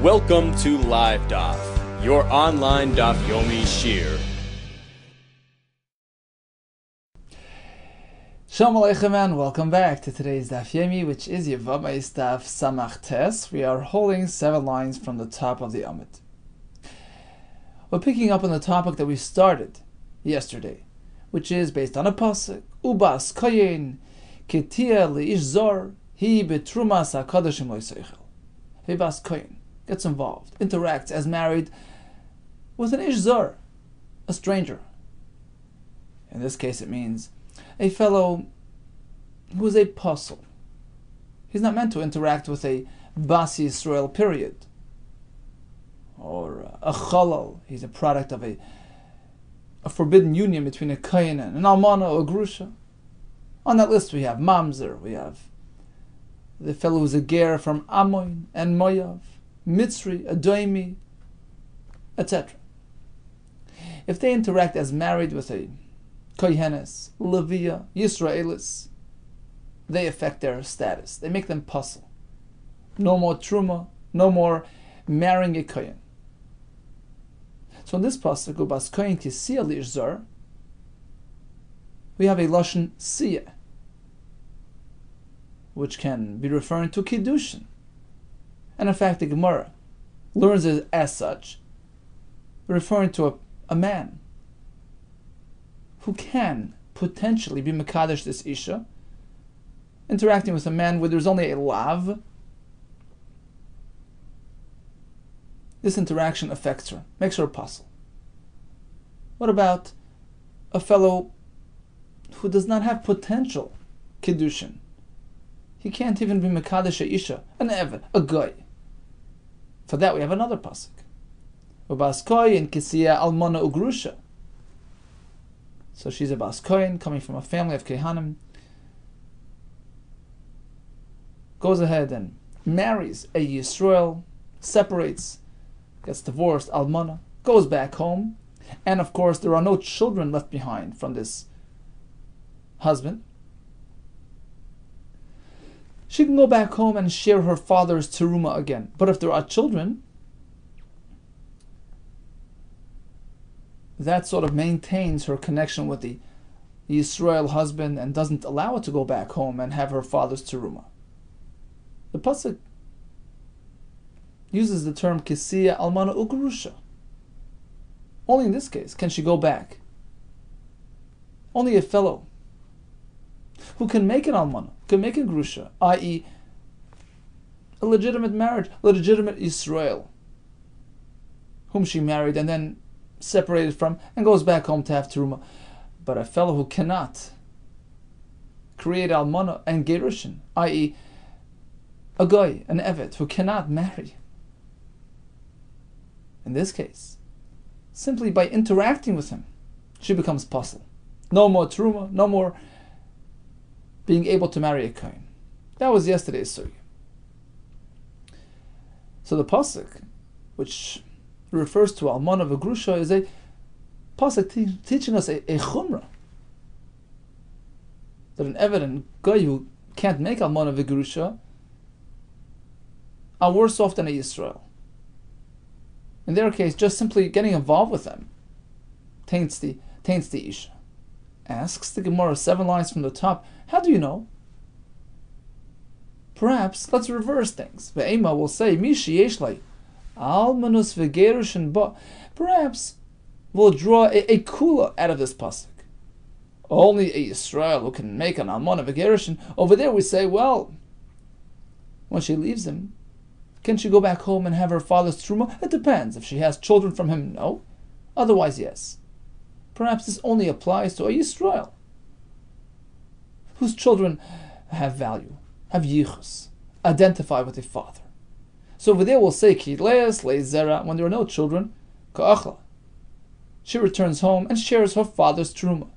Welcome to Live Daf, your online Daf Yomi Shir. Shalom Aleichem and welcome back to today's Daf Yomi, which is Yevamos Daf Samach Tes. We are holding 7 lines from the top of the Amud. We're picking up on the topic that we started yesterday, which is based on a pasuk, Ubas Koyin Ketia Leish Zor Hi Betrumas HaKadoshim Lo Yiseichel. Ubas Koyin gets involved, interacts as married with an Ish Zor, a stranger. In this case it means a fellow who is a puzzle. He's not meant to interact with a Bas Yisrael period, or a Chalal. He's a product of a forbidden union between a Kohen and an Almana or a Grusha. On that list we have Mamzer, we have the fellow who's a Ger from Ammon and Moav, Mitzri, Adoimi, etc. If they interact as married with a Kohenes, Levia, Yisraelis, they affect their status. They make them puzzle. No more Truma, no more marrying a Kohen. So in this pasuk, Ubas Kohen Kisiya Lish Zor, we have a Lashon Siyah, which can be referring to Kiddushin. And in fact, the Gemara learns it as such, referring to a man who can potentially be Mekadesh this Isha, interacting with a man where there's only a lav. This interaction affects her, makes her a puzzle. What about a fellow who does not have potential Kiddushin? He can't even be Mekadesh Isha, an Eved, a guy. For that we have another pasuk. Ubas Koyin Kisiya Almana Ugrusha. So she's a Bas Koyin, coming from a family of Kehanim, goes ahead and marries a Yisrael, separates, gets divorced, Almana, goes back home, and of course there are no children left behind from this husband. She can go back home and share her father's teruma again. But if there are children, that sort of maintains her connection with the Yisrael husband and doesn't allow her to go back home and have her father's teruma. The pasuk uses the term Kisiya Almana Ugrusha. Only in this case can she go back. Only a fellow who can make an almana, can make a grusha, i.e. a legitimate marriage, legitimate Israel, whom she married and then separated from and goes back home to have teruma. But a fellow who cannot create almana and gerushin, i.e. a guy, an evet, who cannot marry. In this case, simply by interacting with him, she becomes puzzle. No more teruma, no more being able to marry a Kohen. That was yesterday's sugya. So the pasuk, which refers to Almana V'Grusha, is a pasuk teaching us a chumrah, that an Eved and guy who can't make Almana V'Grusha are worse off than a Yisrael. In their case, just simply getting involved with them taints the Isha. Asks the Gemara 7 lines from the top, how do you know? Perhaps let's reverse things. Ve'ema will say, Mishi Yeshlai, Almanus V'Gerushin Ba. Perhaps we'll draw a kula out of this pasuk. Only a Yisrael who can make an Almana V'Gerushin. Over there we say, well, when she leaves him, can she go back home and have her father's truma? It depends. If she has children from him, no. Otherwise, yes. Perhaps this only applies to a Yisrael, whose children have value, have yichus, identify with a father. So over there we'll say, Ki leis leizera, when there are no children, ka'achla. She returns home and shares her father's truma,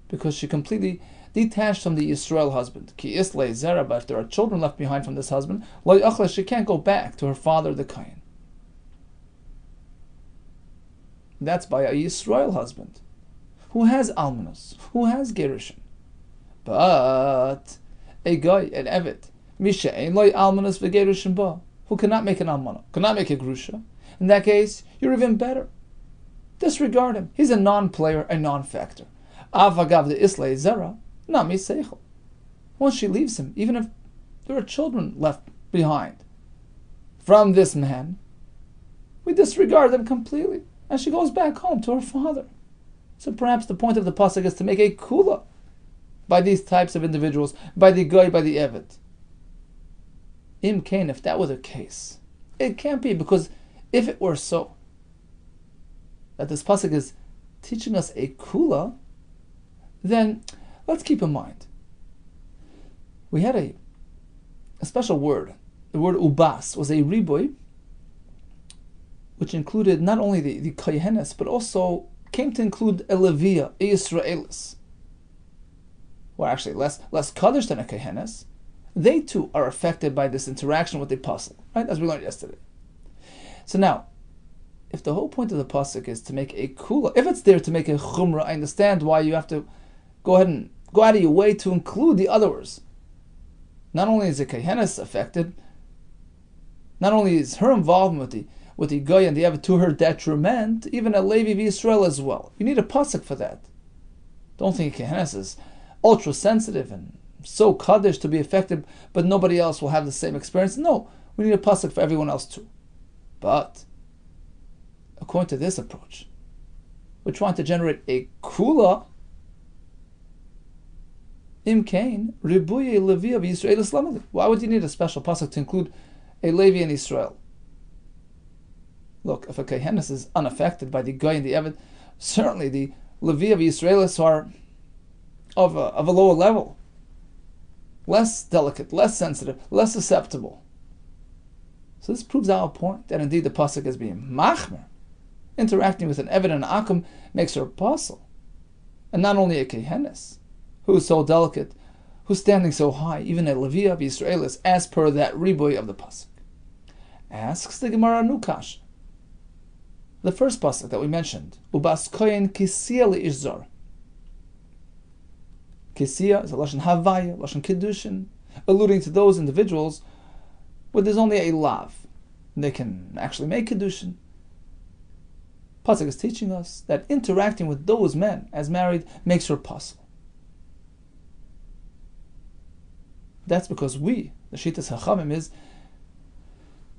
because she completely detached from the Yisrael husband. Ki is leizera, but if there are children left behind from this husband, lo'achla, she can't go back to her father, the Kohen. That's by a Yisrael husband, who has almanos, who has gerushin. But a guy, an evet, misha ein loy almanos v'gerushin ba, who cannot make an almana, cannot make a grusha, in that case, you're even better. Disregard him. He's a non-player, a non-factor. Avagav de islay zera, nami seichel. Once she leaves him, even if there are children left behind from this man, we disregard them completely, and she goes back home to her father. So perhaps the point of the pasuk is to make a kula by these types of individuals, by the goy, by the eved. Im kain, if that were the case, it can't be, because if it were so, that this pasuk is teaching us a kula, then let's keep in mind, we had a special word. The word ubas was a riboy, which included not only the kohenes, but also came to include a levia, a Yisraelis, who are actually less kaddish than a kohenes. They too are affected by this interaction with the pasuk, right? As we learned yesterday. So now, if the whole point of the pasuk is to make a kula, if it's there to make a chumrah, I understand why you have to go ahead and go out of your way to include the others. Not only is the kohenes affected, not only is her involvement with the goy and the eved to her detriment, even a Levi Yisrael as well. You need a pasuk for that. Don't think kohenes is ultra sensitive and so kaddish to be affected, but nobody else will have the same experience. No, we need a pasuk for everyone else too. But according to this approach, we're trying to generate a kula. Im kain ribuye levi of Yisrael Islamically. Why would you need a special pasuk to include a Levi in Israel? Look, if a kohenes is unaffected by the goy and the eved, certainly the Levi of Yisraelis are of a lower level, less delicate, less sensitive, less susceptible. So this proves our point that indeed the pasuk is being machmer. Interacting with an eved and an akum makes her apostle, and not only a kohenes who is so delicate, who's standing so high, even a Levi of Yisraelis, as per that riboy of the pasuk. Asks the Gemara Nukash. The first pasuk that we mentioned, ubas kohen kisiya li'ishzar. Kisiya is a lashon havaya, lashon kiddushin, alluding to those individuals where there's only a lav. They can actually make kiddushin. Pasuk is teaching us that interacting with those men as married makes her possible. That's because the Shittas Hachamim is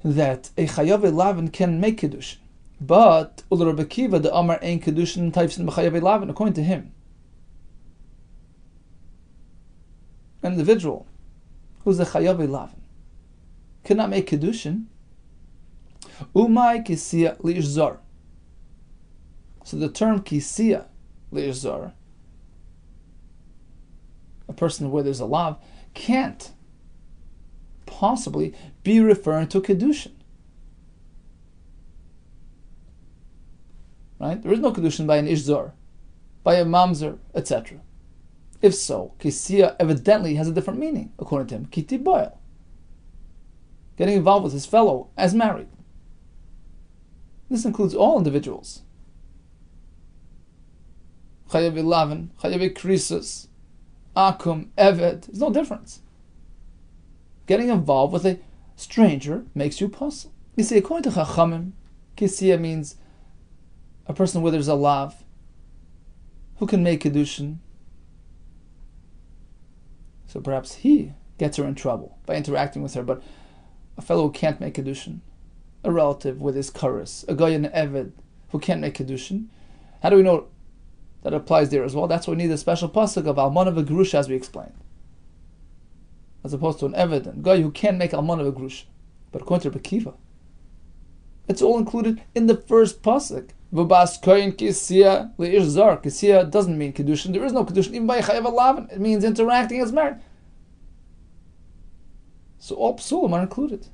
that a chayav lavin can make kiddushin. But Rabbi Kiva, the Amar ein kedushin types in b'chayav lavin, according to him, an individual who's a chayav lavin cannot make kedushin. Umay kisiya li'ishzar. So the term kisiya li'ishzar, a person where there's a lav, can't possibly be referring to kedushin. Right? There is no kedushin by an ishzar, by a mamzer, etc. If so, kisiya evidently has a different meaning, according to him. Kiti boil, getting involved with his fellow as married. This includes all individuals. Chayav ilavin, chayav krisus, akum, eved. There's no difference. Getting involved with a stranger makes you apostle. You see, according to Chachamim, kisiya means a person where there's a lav, who can make kedushin. So perhaps he gets her in trouble by interacting with her, but a fellow who can't make kedushin, a relative with his chorus, a goy and eved who can't make kedushin, how do we know that applies there as well? That's why we need a special pasuk of almana v'grusha, as we explained, as opposed to an eved and goy who can't make almana v'grusha. But according to Rabbi Kiva, it's all included in the first pasuk. V'bas koyin kisiya li'ishzar. Kisiya doesn't mean kedushin. There is no kedushin even by chayav lavin. It means interacting as married. So all psulim are included.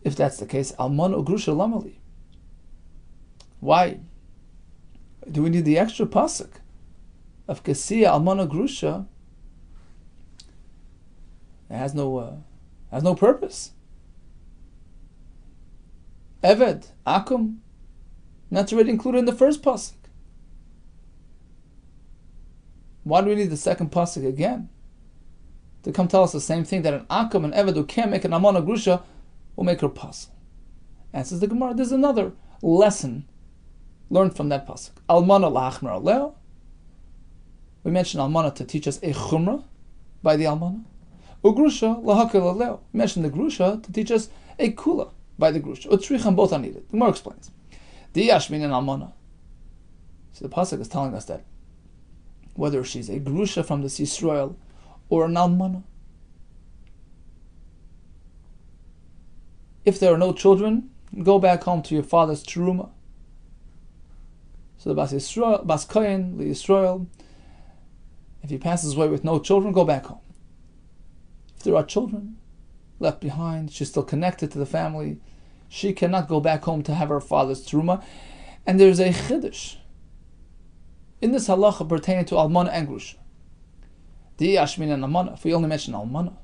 If that's the case, almana u'grusha lamali. Why do we need the extra pasuk of kisiya almana grusha? It has no purpose. Eved, akum, that's already included in the first pasuk. Why do we need the second pasuk again? to come tell us the same thing, that an Akam, an Eved who can't make an Almana Grusha, will make her puzzle. Answers the Gemara, there's another lesson learned from that pasuk. Almana la'achmer aleo. We mentioned Almana to teach us a chumrah by the Almana. Ugrusha lahakil aleo. We mentioned the Grusha to teach us a kula by the Grusha. Utzricham, both are needed. The Gemara explains. Diyashmin and Almana. So the pasuk is telling us that whether she's a Grusha from the Yisrael or an Almana, if there are no children, go back home to your father's teruma. So the Bas Yisrael, Bas Kohen, the Yisrael, if he passes away with no children, go back home. If there are children left behind, she's still connected to the family, she cannot go back home to have her father's teruma. And there's a chiddush in this halacha pertaining to Almana and Grusha. Di Ashmin and Almana, if we only mention Almana,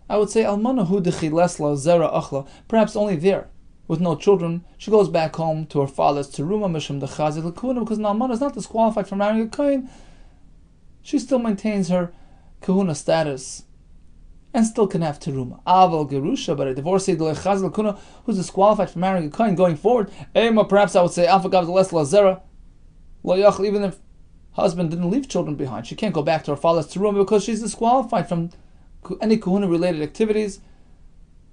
I would say Almana hu dechilesla zera achla, perhaps only there, with no children, she goes back home to her father's teruma, mishum dechazi l'kuna, because an Almana is not disqualified from marrying a kohen. She still maintains her kahuna status and still can have teruma. Aval gerusha, but a divorcee dechazi l'kuna who's disqualified from marrying a kohen going forward, ema, perhaps I would say afagav delesla zera lo yachal, even if husband didn't leave children behind, she can't go back to her father's teruma because she's disqualified from any kahuna related activities.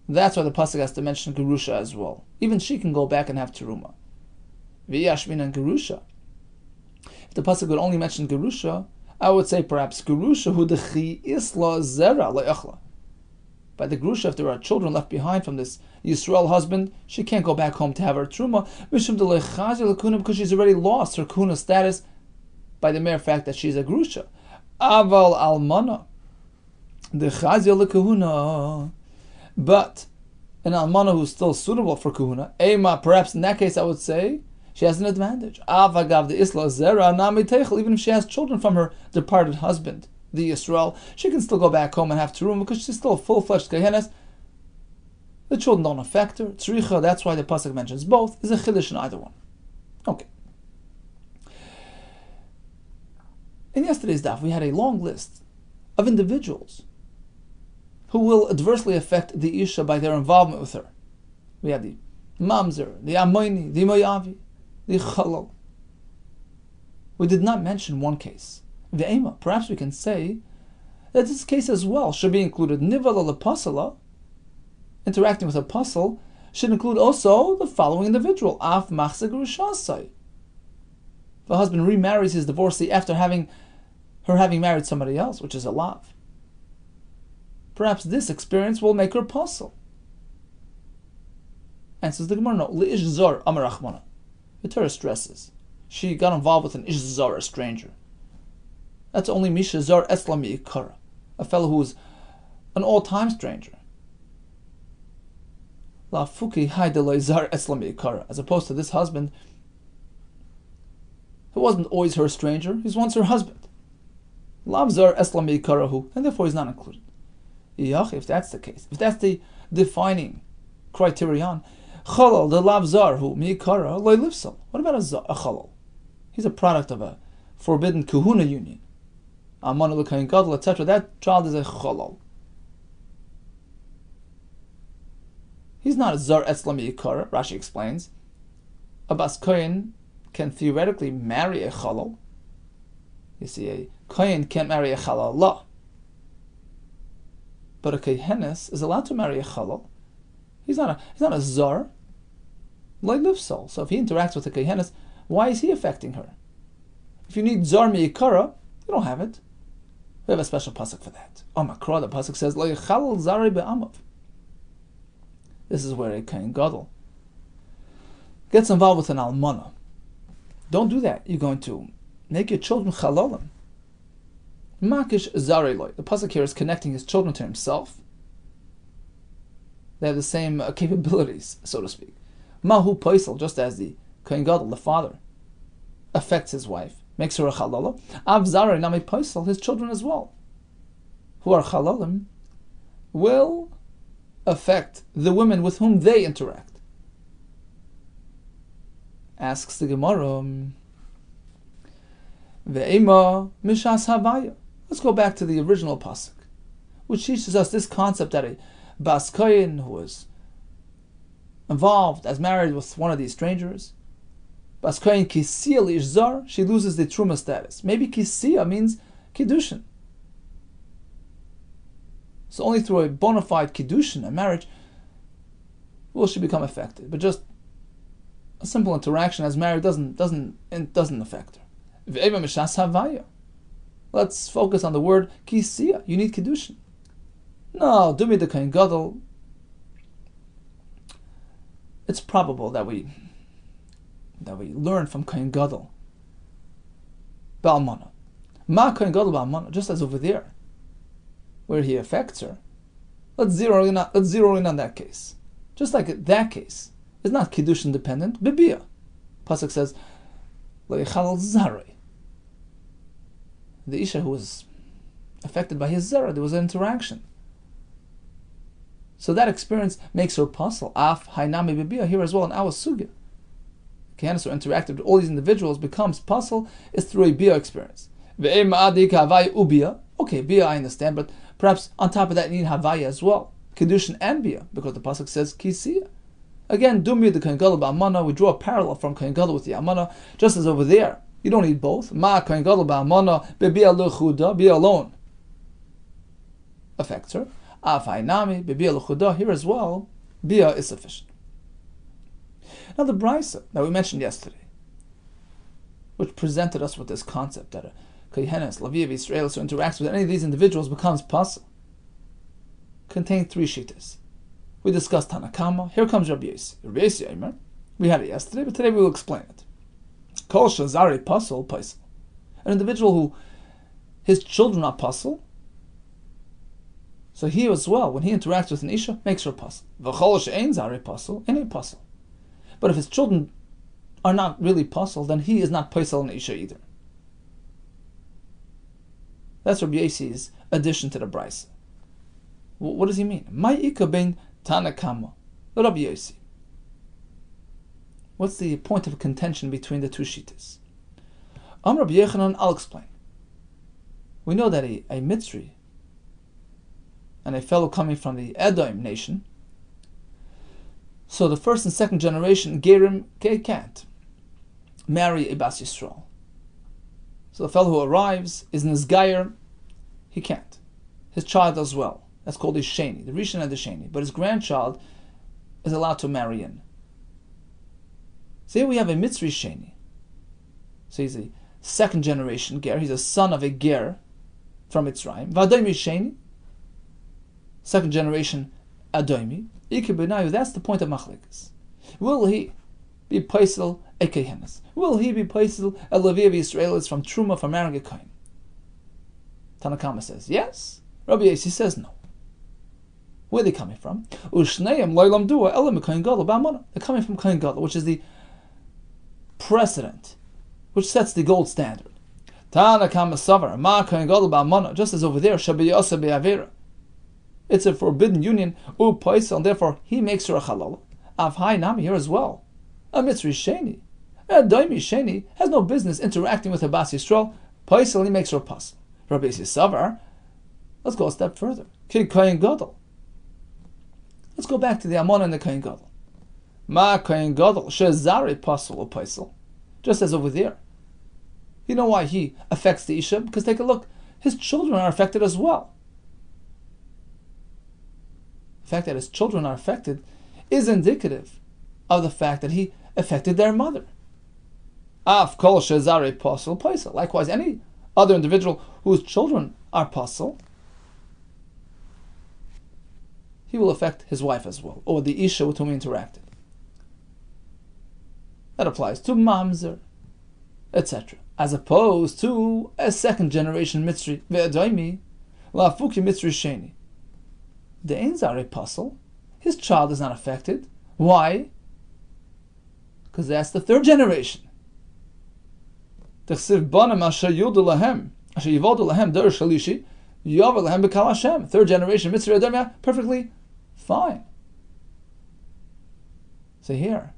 That's why the pasuk has to mention Gerusha as well. Even she can go back and have teruma. V'yashmin and Gerusha. If the pasuk would only mention Gerusha, I would say perhaps Gerusha hu dechi isla zera le'achla. By the Gerusha, if there are children left behind from this Yisrael husband, she can't go back home to have her teruma, mishum delechazi l'kuna, because she's already lost her kahuna status by the mere fact that she's a Gerusha. Aval almana dechazi l'kahuna. But an almana who's still suitable for kahuna, ema, perhaps in that case I would say she has an advantage. Avagav the isla zera nami teichel, even if she has children from her departed husband, the Yisrael, she can still go back home and have teruma because she's still a full-fledged kehenes. The children don't affect her. Tzricha, that's why the pasuk mentions both, is a chiddush in either one. Okay. In yesterday's daf, we had a long list of individuals who will adversely affect the Isha by their involvement with her. We had the Mamzer, the Amoini, the Moyavi, the Chalal. We did not mention one case, the Ema. Perhaps we can say that this case as well should be included. Nivala Lepasala, interacting with a puzzle, should include also the following individual. Af Machse Grushasai. The husband remarries his divorcee after having married somebody else, which is a lav. Perhaps this experience will make her puzzle. Answers the Gemara, no. Li'ish zor amar Rachmana. The Torah stresses she got involved with an ish zor, a stranger. That's only misha zor eslami ikara, a fellow who is an all-time stranger. La fuki haydeloi zar eslami ikara, as opposed to this husband who wasn't always her stranger, he's once her husband. Lav zar eslami ikarahu, and therefore he's not included. If that's the case, if that's the defining criterion, chalal the lav zar hu miikara loy lifsal. What about a chalal? He's a product of a forbidden kahuna union. Amana l'kayin gadol, etc. That child is a chalal. He's not a zar etzla miikara. Rashi explains. A bas kohen can theoretically marry a chalal. You see, a kohen can't marry a chalalah. But a kehenes is allowed to marry a chalal. He's not a zar. Like lifsal. So if he interacts with a kehenes, why is he affecting her? If you need zar miikara, you don't have it. We have a special pasuk for that. Makra, the pasuk says lo yechalal zari be'amav. This is where a kohen gadol gets involved with an almana. Don't do that. You're going to make your children chalalim. Makish Zariloi. The pasuk here is connecting his children to himself. They have the same capabilities, so to speak. Mahu Paisal, just as the Kohen Gadol, the father, affects his wife, makes her a chalala. Av Zari Nami Paisal, his children as well, who are chalalim, will affect the women with whom they interact. Asks the Gemara, Ve'ema Mishas Havaya. Let's go back to the original pasuk. which teaches us this concept that a Bas Kohen who is involved as married with one of these strangers, Bas Kohen Kisiya L'Ishzar, she loses the Truma status. Maybe Kisiya means Kiddushin. So only through a bona fide Kiddushin, a marriage, will she become affected. But just a simple interaction as married doesn't affect her. Let's focus on the word Kisiya. You need Kiddushin. No, Dumi the Kohen Gadol. It's probable that we learn from Kohen Gadol Ba'almana. Ma Kohen Gadol Ba'almana, just as over there, where he affects her. Let's zero in on that case. Just like that case is not Kiddushin dependent, Bibia. Pasuk says, Le'ichalal Zarei. The Isha who was affected by his Zara, there was an interaction. So that experience makes her puzzle. Af Hainami Bibia, here as well in our Sugya. Kehanis who interacted with all these individuals becomes puzzle is through a Bia experience. Okay, Bia I understand, but perhaps on top of that you need Havaya as well. Kiddushin and Bia, because the Pasuk says Kisiya. Again, Dumi the Kohen Gadol Ba'amana, we draw a parallel from Kohen Gadol with the Amana, just as over there. You don't need both. Ma Kohen Gadol Ba'amana, Bibia L'chuda, Bia alone affects her. Af Hainami, Bibia L'chuda, here as well, Bia is sufficient. Now the Brisa that we mentioned yesterday, which presented us with this concept that a Kohenes, Levi of Israel, who interacts with any of these individuals becomes pasul, contained three shittas. We discussed Tanakama. Here comes Rabbi Yossi. Rabbi Yossi Aimer. We had it yesterday, but today we will explain it. Kol shazari pasul pasul. An individual who his children are pasul, so he as well, when he interacts with an isha, makes her pasul. V'chol she'ein zari pasul, any pasul. But if his children are not really pasul, then he is not pasul an isha either. That's Rabbi Yossi's addition to the Brisa. What does he mean? Ma'ika ben Tanakama, Rabbi Yossi. What's the point of contention between the two shittas? Rabbi Yechanan, I'll explain. We know that a Mitzri and a fellow coming from the Edom nation, so the first and second generation Gerim can't marry a Bas Yisrael. So the fellow who arrives is Nizgayer, he can't. His child as well. That's called his Sheni, the Rishon and the Sheni. But his grandchild is allowed to marry in. So here we have a Mitzri Sheni. So he's a second generation Ger. He's a son of a Ger from Mitzrayim. V'Adomi Sheni, second generation Adomi. That's the point of Machlekes. Will he be Paisel a Kehenes? Will he be Paisel a Levi of Israel from Truma from marrying a Kohen? Tanakama says yes. Rabbi Yossi says no. Where are they coming from? Ushneim loylam dua elam Kohen Gadol ba'amana. They're coming from Kohen Gadol, which is the precedent, which sets the gold standard. Tanakama savar ma Kohen Gadol ba'amana. Just as over there, shabiyasa be'avera. It's a forbidden union, u'paisel, and therefore he makes her a halal. Avhai nami here as well. A Mitzri Sheni, a Daimi Sheni has no business interacting with a Bas Yisrael. Paisel, he makes her a pasul. Rabbi Yossi savar. Let's go a step further. Kid Kohen Gadol. Let's go back to the Amon and the Kohen Gadol. Ma Kohen Gadol shezari pasul or paisel. Just as over there. You know why he affects the Isha? Because take a look, his children are affected as well. The fact that his children are affected is indicative of the fact that he affected their mother. Af kol shezari pasul paisel. Likewise, any other individual whose children are pasul, he will affect his wife as well, or the Isha with whom he interacted. That applies to mamzer, etc. As opposed to a second generation Mitzri, ve'adoimi, la'afuki Mitzri Sheni. The Ein Zari Pasul, his child is not affected. Why? Because that's the third generation. Third generation Mitzri Adomia, perfectly fine. So here,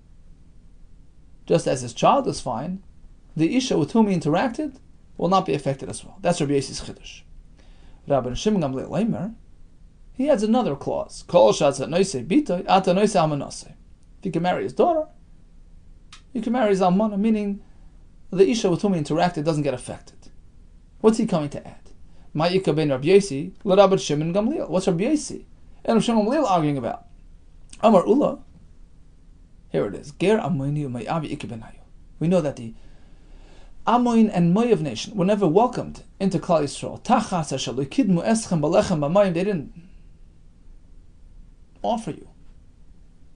just as his child is fine, the Isha with whom he interacted will not be affected as well. That's Rabbi Yossi's Chiddush. Rabbi Shimon Gamliel Leimer, he adds another clause. Kol shatza noisei bitoi, ata noisei almanasei. If you can marry his daughter, you can marry his almana, meaning the isha with whom he interacted doesn't get affected. What's he coming to add? Ma'ika ben Rabbi Yesi, l'Rabbi Shimon Gamliel. What's Rabbi Yesi and Rabbi Shimon Gamliel arguing about? Amar Ula. Here it is. Ger amoini u'mayavi ika benayu. We know that the Amoin and Moav nation were never welcomed into Klal Yisrael. Tachas hashalu kidmu eschem balechem b'mayim. They didn't offer you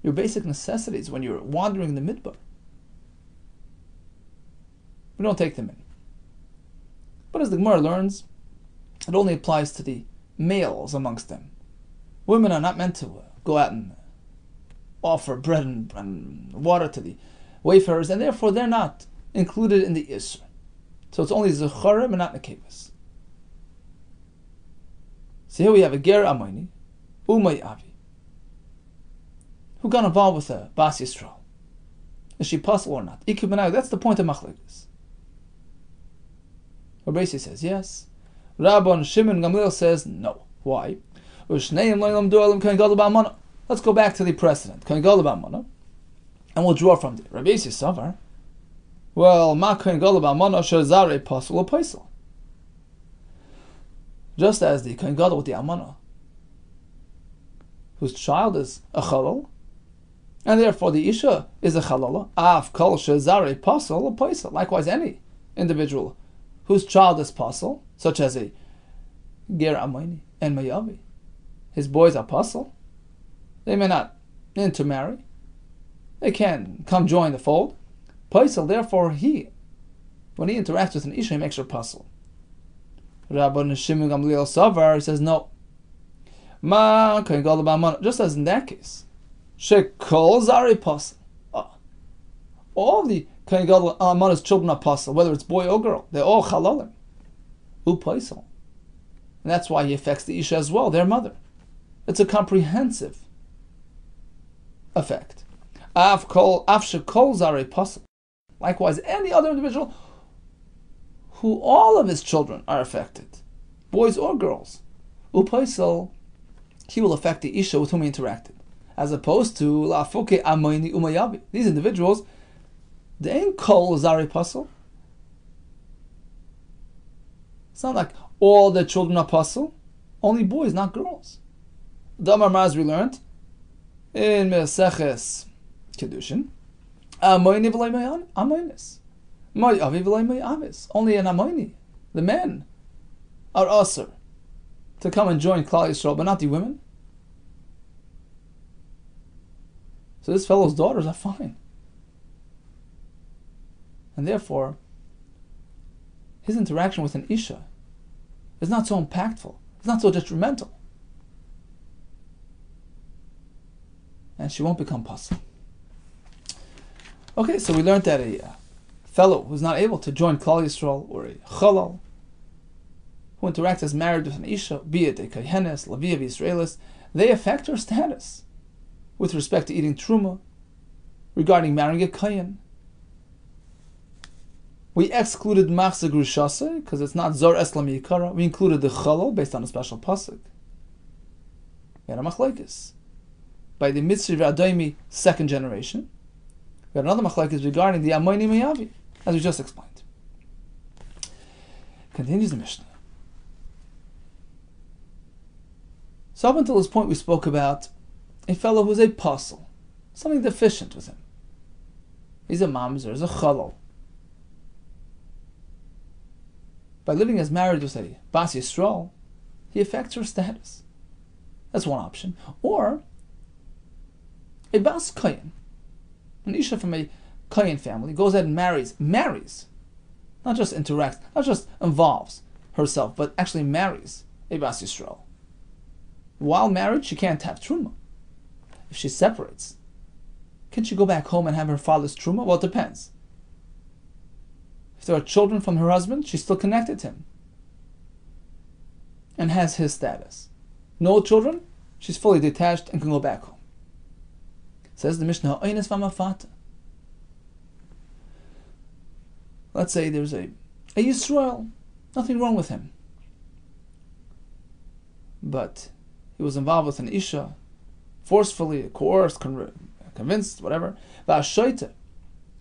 your basic necessities when you're wandering in the midbar. We don't take them in. But as the Gemara learns, it only applies to the males amongst them. Women are not meant to go out and offer bread and water to the wayfarers, and therefore they're not included in the Isra. So it's only Zecharim and not Nekevas. So here we have a Ger Amoini, Umay Avi, who got involved with a Bas Yisrael. Is she possible or not? Ikub Benayu, that's the point of Machlekes. Rabbi says yes. Rabban Shimon Gamliel says no. Why? Let's go back to the precedent. And we'll draw from there. Rabbi Savar. Well, ma kohen gadol b'almana shezare pasul paisel. Just as the kohen gadol with the almana, whose child is a chalal, and therefore the isha is a chalala. Af kol shezare pasul paisel. Likewise, any individual whose child is pasul, such as a ger amayni and mayavi, his boys are pasul. They may not intermarry. They can come join the fold. Paisel, therefore, when he interacts with an isha, he makes her pasul. Rabbi Shimon Gamliel Savar says no. Ma kohen gadol b'almana. Just as in that case, shekol zari pasul. All the kohen gadol almana's children are pasul, whether it's boy or girl. They're all chalalim. U paisel. And that's why he affects the isha as well, their mother. It's a comprehensive effect. Af shekol zari pasul. Likewise, any other individual who all of his children are affected, boys or girls, upaisel, he will affect the isha with whom he interacted, as opposed to la'afuke amoini umayabi. These individuals, they ain't kol zari pasul. It's not like all their children are pasul, only boys, not girls. Damar Maz we learned in Meseches Kedushin. Amoini v'lay amoinis. May avi v'lay may avis. Only an amoini, the men, are asur to come and join Klal Yisrael, but not the women. So this fellow's daughters are fine. And therefore, his interaction with an isha is not so impactful. It's not so detrimental. And she won't become pasul. Okay, so we learned that a fellow who's not able to join Klal Yisrael, or a chalal, who interacts as married with an isha, be it a kohenes, laviv, Israelis, they affect her status with respect to eating truma, regarding marrying a kohen. We excluded machzeh grushase because it's not zor eslam yikara. We included the chalal based on a special pasuk. We had a machlekes by the Mitzri v'Adaimi second generation. We had another machlekes regarding the amoini mayavi, as we just explained. Continues the Mishnah. So up until this point, we spoke about a fellow who's a pasul, something deficient with him. He's a mamzer, he's a chalal. By living as married with a Bas Yisrael, he affects her status. That's one option. Or a Bas Kohen, an Isha from a Kohen family, goes ahead and marries, not just interacts, not just involves herself, but actually marries a Bas Yisrael. While married, she can't have Truma. If she separates, can she go back home and have her father's Truma? Well, it depends. If there are children from her husband, she's still connected to him and has his status. No children, she's fully detached and can go back home. Says the Mishnah, let's say there's a Yisrael, nothing wrong with him, but he was involved with an isha, forcefully, coerced, convinced, whatever. V'ashoite,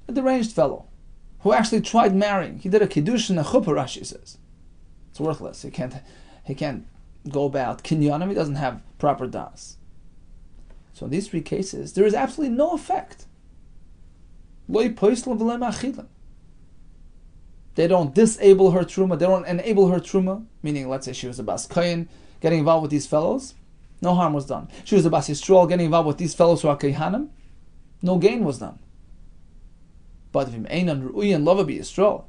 a deranged fellow, who actually tried marrying. He did a kiddush and a chuppah, Rashi says. It's worthless. He can't go about kinyanim. He doesn't have proper das. So in these three cases, there is absolutely no effect. They don't disable her truma. They don't enable her truma. Meaning, let's say she was a bas kohen, getting involved with these fellows, no harm was done. She was a bas yisrael, getting involved with these fellows who are kehanim, no gain was done. But if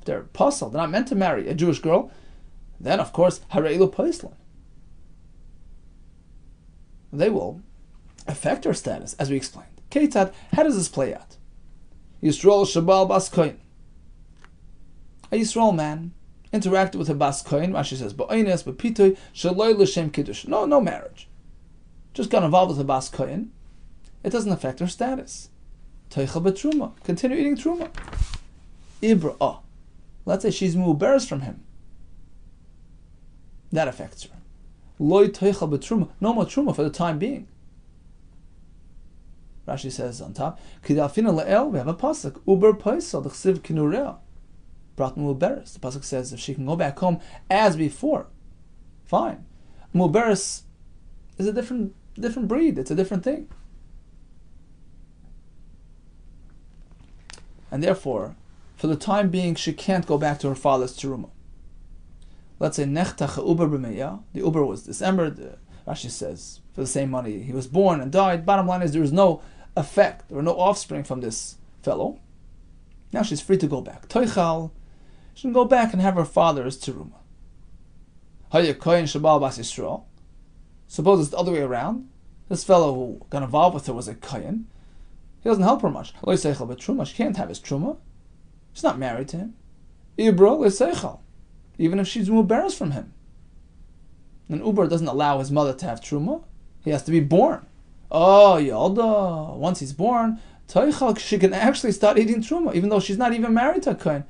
they're puzzled, they're not meant to marry a Jewish girl, then of course, hareilu poislan. They will affect her status, as we explained. Ketzad, how does this play out? Yisrael Shabal Bas Kohen. A Yisrael man interacted with a Bas Kohen, Rashi says, Ba'oines, Ba'pitoi, Shaloi L'Shem Kiddush. No marriage. Just got involved with a Bas Kohen. It doesn't affect her status. Teichel B'Truma. Continue eating Truma. Ibra. Let's say she's mu'beres from him. That affects her. Loi Teichel B'Truma. No more Truma for the time being. Rashi says on top, Kidalfina le'el, we have a pasuk, Uber Paisal, the Chsiv Kinurel, brought Mu'beres. The pasuk says if she can go back home as before, fine. Mu'beres is a different breed, it's a different thing. And therefore, for the time being, she can't go back to her father's teruma. Let's say Nechtacha Uber B'meya, the Uber was dismembered, Rashi says, for the same money he was born and died. Bottom line is there is no effect, there were no offspring from this fellow. Now she's free to go back. Toichal, she can go back and have her father's teruma. Haya kohen shabal bas Yisrael. Suppose it's the other way around. This fellow who got involved with her was a kohen. He doesn't help her much. Lo yiseichel b'truma. She can't have his truma. She's not married to him. Ibra lo yiseichel. Even if she's mu'beres from him. An Uber doesn't allow his mother to have truma. He has to be born. Oh, Yalda. Once he's born, Toichal, she can actually start eating truma, even though she's not even married to a kohen.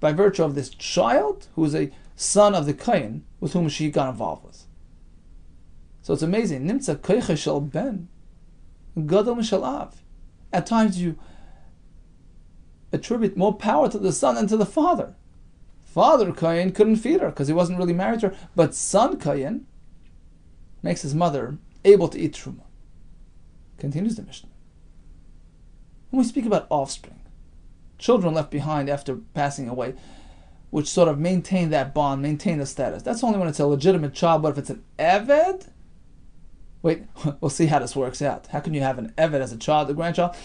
By virtue of this child, who is a son of the kohen, with whom she got involved with. So it's amazing. Nimtza koicha shel ben, gadol mishal av. At times you attribute more power to the son than to the father. Father kohen couldn't feed her because he wasn't really married to her, but son kohen makes his mother able to eat truma. Continues the Mishnah. When we speak about offspring, children left behind after passing away, which sort of maintain that bond, maintain the status. That's only when it's a legitimate child, but if it's an eved, wait, we'll see how this works out. How can you have an eved as a child, a grandchild?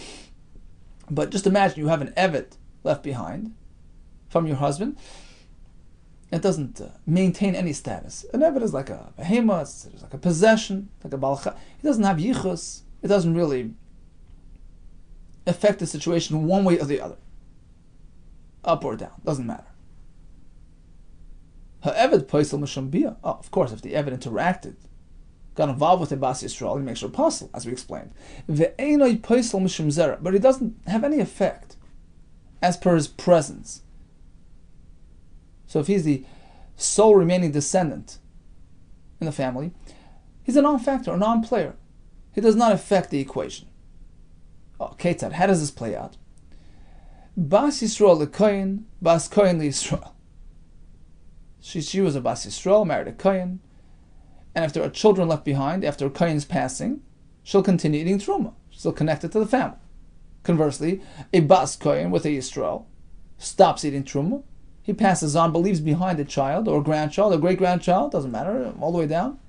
But just imagine you have an eved left behind from your husband. It doesn't maintain any status. An eved is like a behema, it's like a possession, like a balcha. It doesn't have yichus. It doesn't really affect the situation one way or the other. Up or down, doesn't matter. Ha'eved poisel mishambia. Oh, of course, if the eved interacted, got involved with a bas Yisrael, he makes her apostle, as we explained. Ve'enoi poisel mishum zera, but he doesn't have any effect as per his presence. So if he's the sole remaining descendant in the family, he's a non-factor, a non-player. He does not affect the equation. Oh, Ketzad, how does this play out? Bas Yisrael lekoyin, bas koyin leYisrael. She was a bas Yisrael, married a koyin, and if there are children left behind after a koyin's passing, she'll continue eating truma. She's still connected to the family. Conversely, a bas koyin with a Yisrael stops eating truma. He passes on, but leaves behind a child or a grandchild or great-grandchild, doesn't matter, all the way down.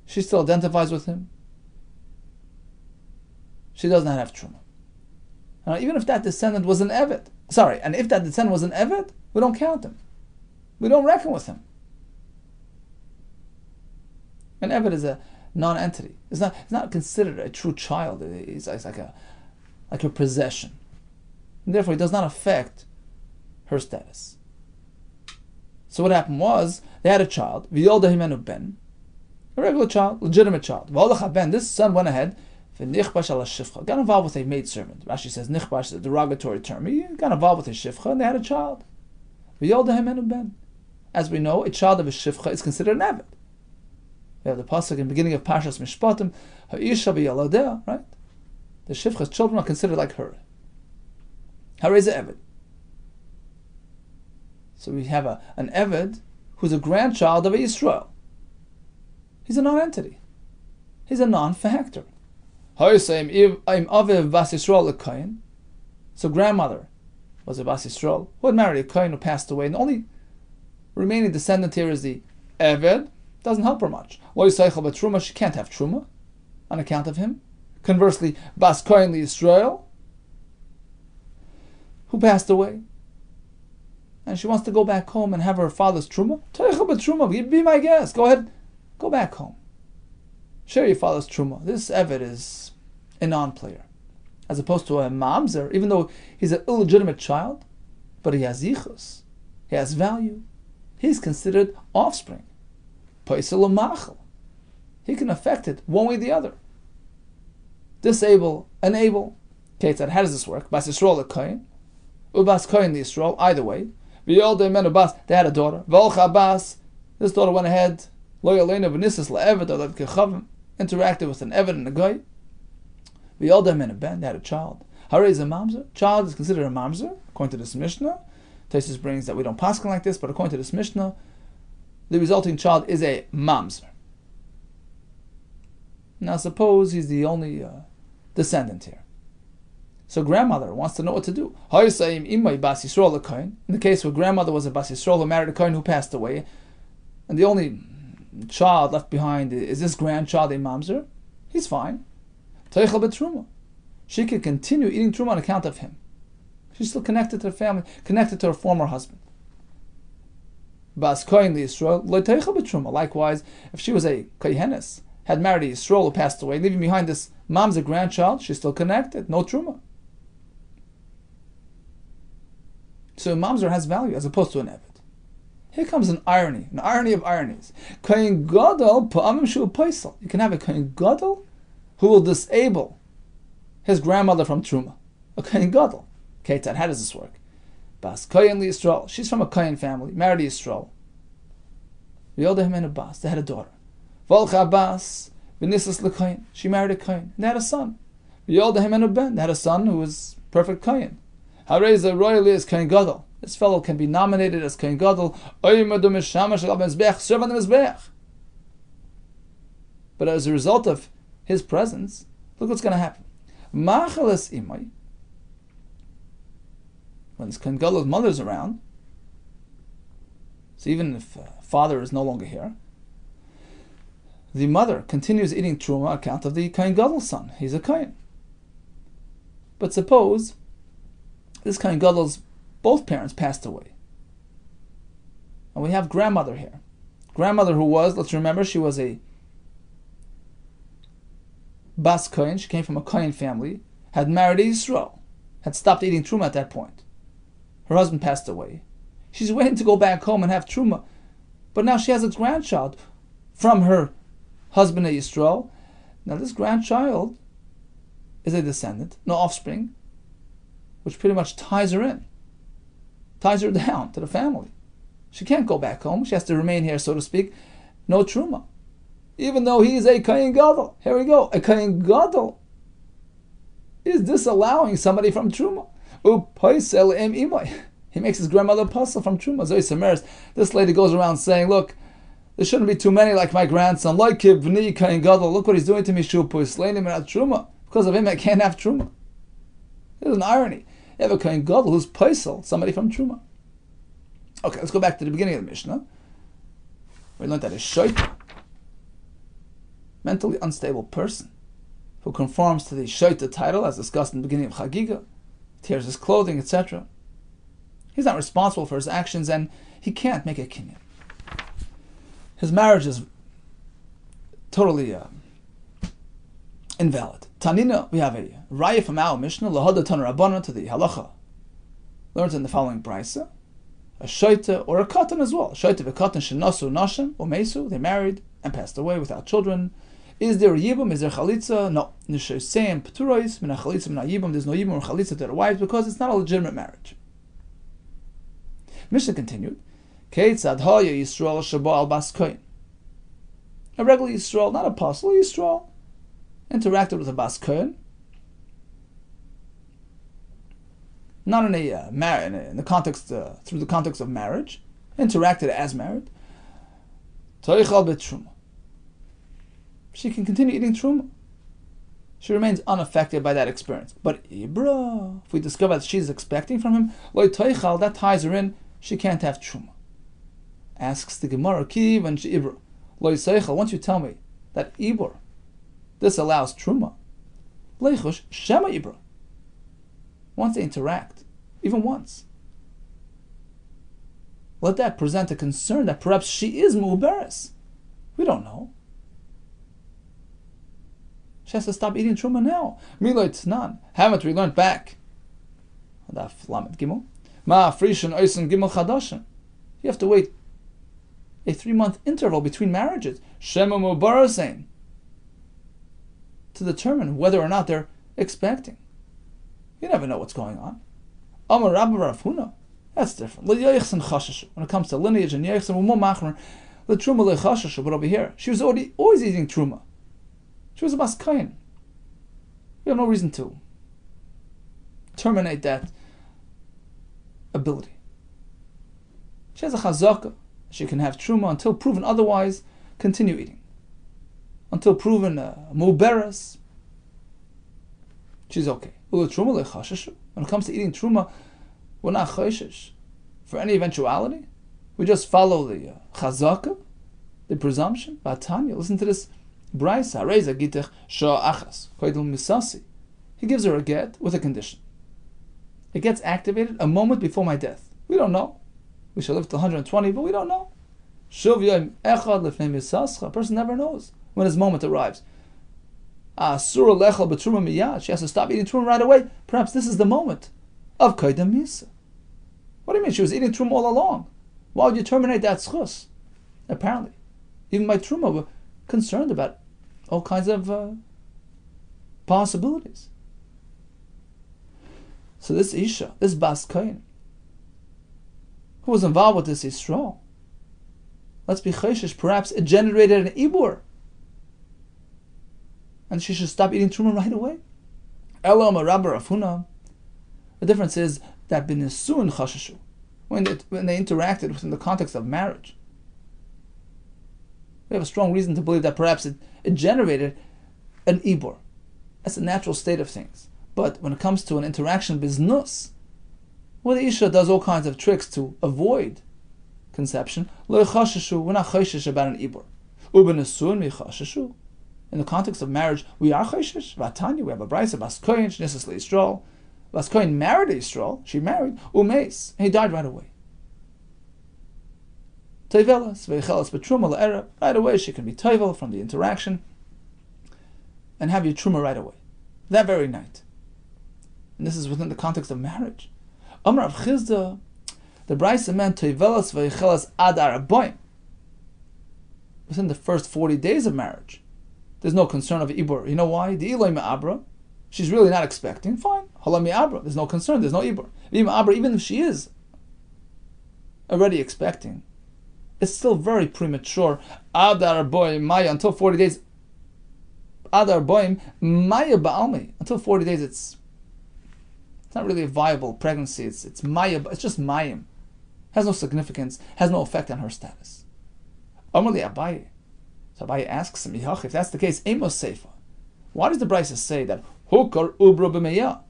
She still identifies with him. She does not have truma. Now, even if that descendant was an eved, and if that descendant was an eved, we don't count him. We don't reckon with him. An eved is a non-entity. It's not considered a true child. It's like a possession. And therefore, it does not affect her status. So what happened was, they had a child, V'yolda himenu ben, a regular child, legitimate child. V'olach ben, this son went ahead, v'nichbash ala shifcha, got involved with a maidservant. Rashi says nichbash is a derogatory term. He got involved with a shifcha, and they had a child. V'yolda himenu ben. As we know, a child of a shifcha is considered an eved. We have the pasuk in the beginning of Parshas Mishpatim, Ha'isha b'yaladeh, right? The Shifcha's children are considered like her. Harei Eved. So we have an Eved who's a grandchild of a Yisrael. He's a non-entity. He's a non-factor. So grandmother was a Bas Yisrael who had married a Kohen who passed away, and the only remaining descendant here is the Eved. Doesn't help her much. She can't have Truma on account of him. Conversely, Bas Kohen Yisrael, who passed away, and she wants to go back home and have her father's Truma. Be my guest. Go ahead. Go back home. Share your father's Truma. This Eved is a non-player. As opposed to a Mamzer, even though he's an illegitimate child, but he has yichus. He has value. He's considered offspring. Paisel Machel. He can affect it one way or the other. Disable, enable. Okay, how does this work? Bas Yisrael the Kohen, Ubas Kohen the Yisrael, either way. V'yolde men Ubas, they had a daughter. V'olcha Bas, this daughter went ahead. Lo Yalena v'nisas le'eved or le'kechavim, interacted with an Eved and a Goy. V'yolde men Ben, they had a child. Harei is a mamzer. Child is considered a mamzer, according to this Mishnah. Taisus brings that we don't paskin like this, but according to this Mishnah, the resulting child is a mamzer. Now suppose he's the only descendant here. So grandmother wants to know what to do. In the case where grandmother was a Bas Yisrael who married a Kohen who passed away, and the only child left behind is this grandchild a mamzer, he's fine. She can continue eating truma on account of him. She's still connected to her family, connected to her former husband. Bas Kohen Yisrael lo teichel b'truma. Likewise, if she was a kohenes, had married a Yisrael who passed away, leaving behind this mamzer grandchild, she's still connected, no truma. So a mamzer has value as opposed to an eved. Here comes an irony of ironies. Kohen gadol pa'amim shu paisel. You can have a kohen gadol who will disable his grandmother from truma. A kohen gadol. Ketan, how does this work? Bas Kohen Yisrael. She's from a Kohen family, married a Yisrael. V'yodehem en Bas. They had a daughter. Volcha Bas v'nisas leKohen. She married a Kohen. They had a son. V'yodehem en Ben. They had a son who was perfect Kohen. Harei royally as Kohen Gadol. This fellow can be nominated as Kohen Gadol. Serve on the Mizbeach. But as a result of his presence, look what's going to happen. Machalas imay. When this Kohen Gadol's mother's around, so even if father is no longer here, the mother continues eating truma on account of the Kohen Gadol's son. He's a Kohen. But suppose this Kohen Gadol's both parents passed away, and we have grandmother here. Grandmother who was, let's remember, she was a Bas Kohen. She came from a Kohen family, had married a Yisrael, had stopped eating truma at that point. Her husband passed away. She's waiting to go back home and have truma. But now she has a grandchild from her husband, a Yisrael. Now this grandchild is a descendant, no offspring, which pretty much ties her in, ties her down to the family. She can't go back home. She has to remain here, so to speak. No truma. Even though he is a Kohen Gadol. Here we go. A Kohen Gadol is disallowing somebody from truma. He makes his grandmother puzzle from truma. This lady goes around saying, look, there shouldn't be too many like my grandson. Look what he's doing to me. Truma. Because of him, I can't have truma. There's an irony. You have a Kohen Gadol who's puzzle, somebody from truma. Okay, let's go back to the beginning of the Mishnah. We learned that a shaita, mentally unstable person, who conforms to the shaita title, as discussed in the beginning of Chagiga, tears his clothing, etc. He's not responsible for his actions, and he can't make a kinyan. His marriage is totally invalid. Tanina, we have a raya from our Mishnah, lahada taner rabbanan, to the halacha learned in the following brisa. A shaita or a katan as well. A shaita v'katan shenasu nashim or mesu, they married and passed away without children. Is there a yibum? Is there chalitza? No. Nishoseim p'turois min chalitza min yibum. There's no yibum or chalitza to their wives because it's not a legitimate marriage. Mishnah continued. Keitzad haya Yisrael shaba al bas kohen. A regular Yisrael, not a apostle, Yisrael, interacted with a Bas Kohen, not in the context through the context of marriage, interacted as married. Toichal b'truma. She can continue eating truma. She remains unaffected by that experience. But Ibra, if we discover that she's expecting from him, loy toichal, that ties her in. She can't have truma. Asks the Gemara, ki when she Ibra, loy seichel. Once you tell me that Ibra, this allows truma, leichush shema Ibra. Once they interact, even once, let that present a concern that perhaps she is mu'beres. We don't know. She has to stop eating truma now. Miloi tnan. Haven't we learned back? Daf lamed gimel. Ma frishin oisen gimel chadashin. You have to wait a 3-month interval between marriages. Shema mu'beresein. To determine whether or not they're expecting. You never know what's going on. Amar Rabbi Rafuna. That's different. When it comes to lineage and yechsen, we're more machmer. The truma lechashashu. But over here, she was always eating truma. She was a Bas Kohen. We have no reason to terminate that ability. She has a chazaka. She can have truma until proven otherwise. Continue eating until proven mu'beres. She's okay. When it comes to eating truma, we're not chayshish for any eventuality. We just follow the chazaka, the presumption. Vatanya, listen to this. Braisa, reza gitech sha achas koidel misasi. He gives her a get with a condition. It gets activated a moment before my death. We don't know. We shall live to 120, but we don't know. Shuv yom echad lefnei misascha. A person never knows when his moment arrives. Asura lechal b'truma miyad. She has to stop eating truma right away. Perhaps this is the moment of koidem misa. What do you mean? She was eating truma all along. Why would you terminate that schus? Apparently, even by truma, we're concerned about all kinds of possibilities. So this Isha, this Bas Kohen, who was involved with this Yisrael, let's be chayshish, perhaps it generated an ibur, and she should stop eating truma right away. Elam Rabbi Rafuna. The difference is that b'nesuin chashashu, when they interacted within the context of marriage, we have a strong reason to believe that perhaps it generated an ibur. That's a natural state of things. But when it comes to an interaction biznus, where the Isha does all kinds of tricks to avoid conception, lo chashashu, we're not chayshish about an ibur. U'b'nesuin mi chashashu. In the context of marriage, we are chayshish. Vatanya, we have a brayse, Bas Kohen, shnisas le'Yisrael. Bas Kohen married a Yisrael. She married umeis, and he died right away. Toivelas ve'chelas b'truma le'ereb. Right away, she can be toivel from the interaction and have your truma right away, that very night. And this is within the context of marriage. Amar Rav Chizda, the brayse meant toivelas ve'chelas ad araboim. Within the first 40 days of marriage, there's no concern of ibur. You know why? The Eloi me'abra, she's really not expecting. Fine. Hala me'abra, there's no concern, there's no ibur. Even if she is already expecting, it's still very premature. Adar boim maya, until 40 days. Adar boim maya ba'almi, until 40 days. It's not really a viable pregnancy. It's maya. It's just mayim. Has no significance. Has no effect on her status. Amrli Abaye. So Abaye asks him, if that's the case, emos seifa. Why does the brayse say that hukar ubro b'meya?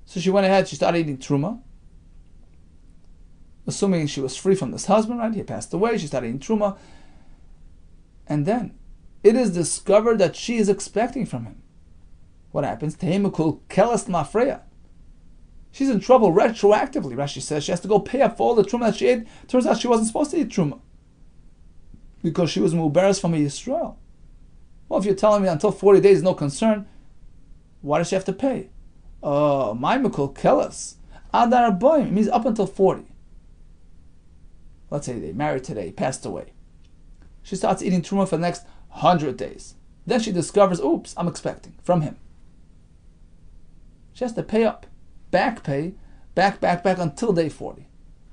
So she went ahead. She started eating truma, assuming she was free from this husband, right? He passed away, she started eating truma. And then it is discovered that she is expecting from him. What happens? Tehimukul kelas mafreya. She's in trouble retroactively. Rashi says she has to go pay up for all the truma that she ate. Turns out she wasn't supposed to eat truma because she was mu'beres from a Yisrael. Well, if you're telling me until 40 days no concern, why does she have to pay? My mukul kelas adar boim. It means up until 40. Let's say they married today, passed away. She starts eating truma for the next 100 days. Then she discovers, oops, I'm expecting from him. She has to pay up, back pay, back until day 40.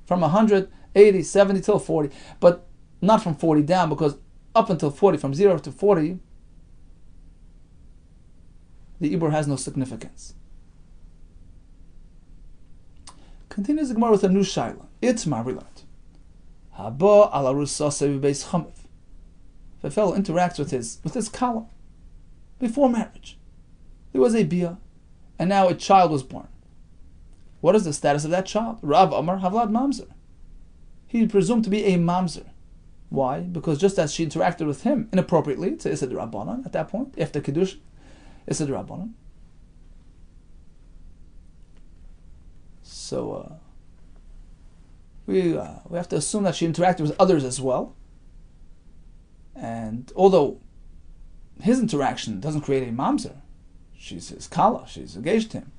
From 100, 80, 70 till 40. But not from 40 down, because up until 40, from 0 to 40, the Ibur has no significance. Continues the Gemara with a new shaila. Itmar, we learned. Haba ala rusase b'beis chamev. If a fellow interacts with his kala before marriage, there was a bia, and now a child was born. What is the status of that child? Rav Amar Havlad Mamzer. He presumed to be a mamzer. Why? Because just as she interacted with him inappropriately, it's Issa D'Rabbanan at that point, after Kiddush, Issa D'Rabbanan. So we have to assume that she interacted with others as well. And although his interaction doesn't create a mamzer, she's his kala, she's engaged to him,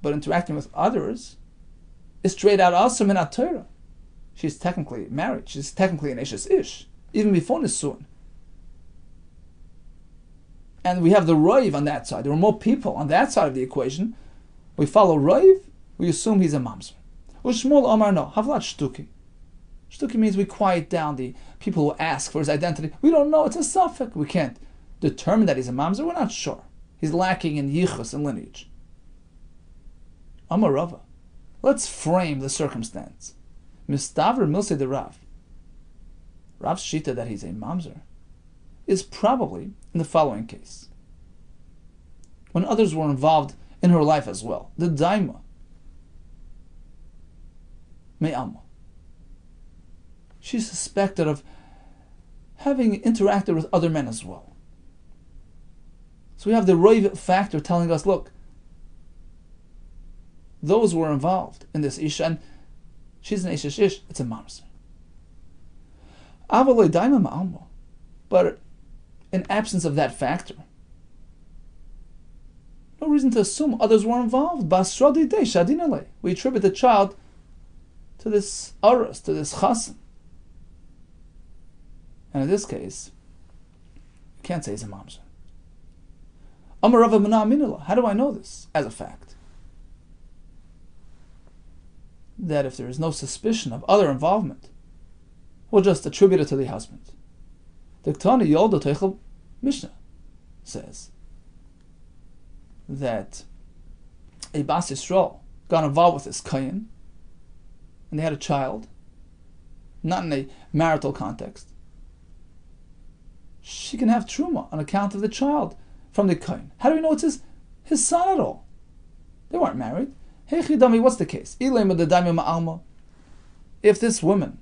but interacting with others is straight out asur min Torah. She's technically married. She's technically an Eshes Ish, even before Nisuin. And we have the Roiv on that side. There were more people on that side of the equation. We follow Roiv, we assume he's a mamzer. Ushmul Omar no, Havlat Shtuki. Shtuki means we quiet down the people who ask for his identity. We don't know, it's a suffix. We can't determine that he's a mamzer, we're not sure. He's lacking in yichus and lineage. Amar Rava. Let's frame the circumstance. Mistavr Milse de Rav. Rav's shita that he's a mamzer is probably in the following case. When others were involved in her life as well. The daima. Me'alma. She's suspected of having interacted with other men as well. So we have the roiv factor telling us, look, those were involved in this isha, and she's an Eshes Ish, it's a mamzer. Avaloi daima ma'alma. But in absence of that factor, no reason to assume others were involved. Basrodi de shadinale. We attribute the child to this aras, to this chasen. And in this case, you can't say he's a mamzer. Amar Rava Mana Aminullah. How do I know this as a fact? That if there is no suspicion of other involvement, we'll just attribute it to the husband. The Ktani Yolda Teichel Mishnah says that a Bas Yisrael got involved with this Kayin, and they had a child, not in a marital context. She can have truma on account of the child from the Kayin. How do we know it's his son at all? They weren't married. Hey Chidami, what's the case? If this woman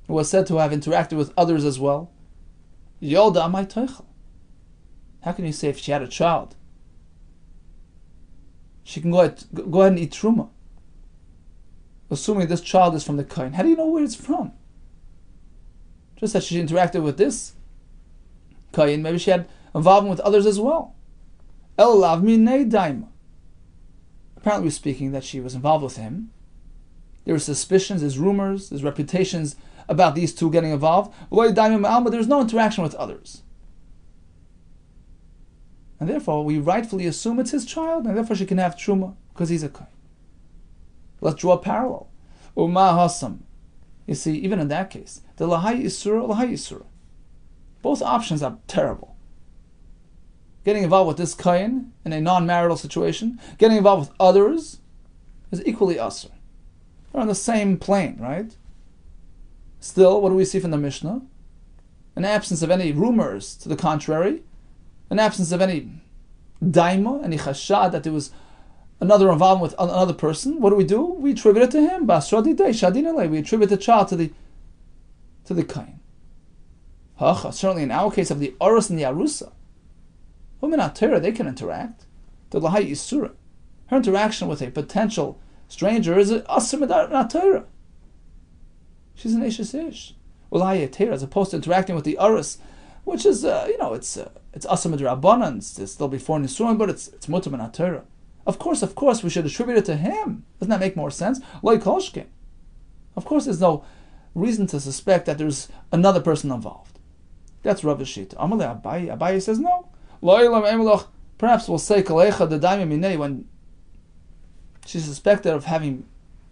was said to have interacted with others as well, Yolda Amai Teichel. How can you say if she had a child, she can go ahead and eat truma, assuming this child is from the Kain? How do you know where it's from? Just that she interacted with this Kain, maybe she had involvement with others as well. El lav minei daima. Apparently speaking, that she was involved with him. There were suspicions, there's rumors, there's reputations about these two getting involved. There's no interaction with others. And therefore, we rightfully assume it's his child, and therefore she can have truma, because he's a kohen. Let's draw a parallel. Uma hasam. You see, even in that case, the lahai isura. Both options are terrible. Getting involved with this kohen in a non-marital situation, getting involved with others, is equally asur. They're on the same plane, right? Still, what do we see from the Mishnah? An absence of any rumors to the contrary, an absence of any daima, any chashad that there was another involvement with another person. What do? We attribute it to him. We attribute the child to the kain. Certainly in our case of the Aros and the Arusa, women at Torah, they can interact. The Lahai Yisura. Her interaction with a potential stranger is asur min Torah. She's an Eshes Ish. Lahai Torah, as opposed to interacting with the Aros, which is, it's asur midrabanan. It's still before Nisuin, but it's mutar min Torah. Of course, we should attribute it to him. Doesn't that make more sense? Like Kolshkin. Of course, there's no reason to suspect that there's another person involved. That's Rav Shita. Amalei Abaye says no. Perhaps we'll say Kalecha the Daimim Minei when she's suspected of having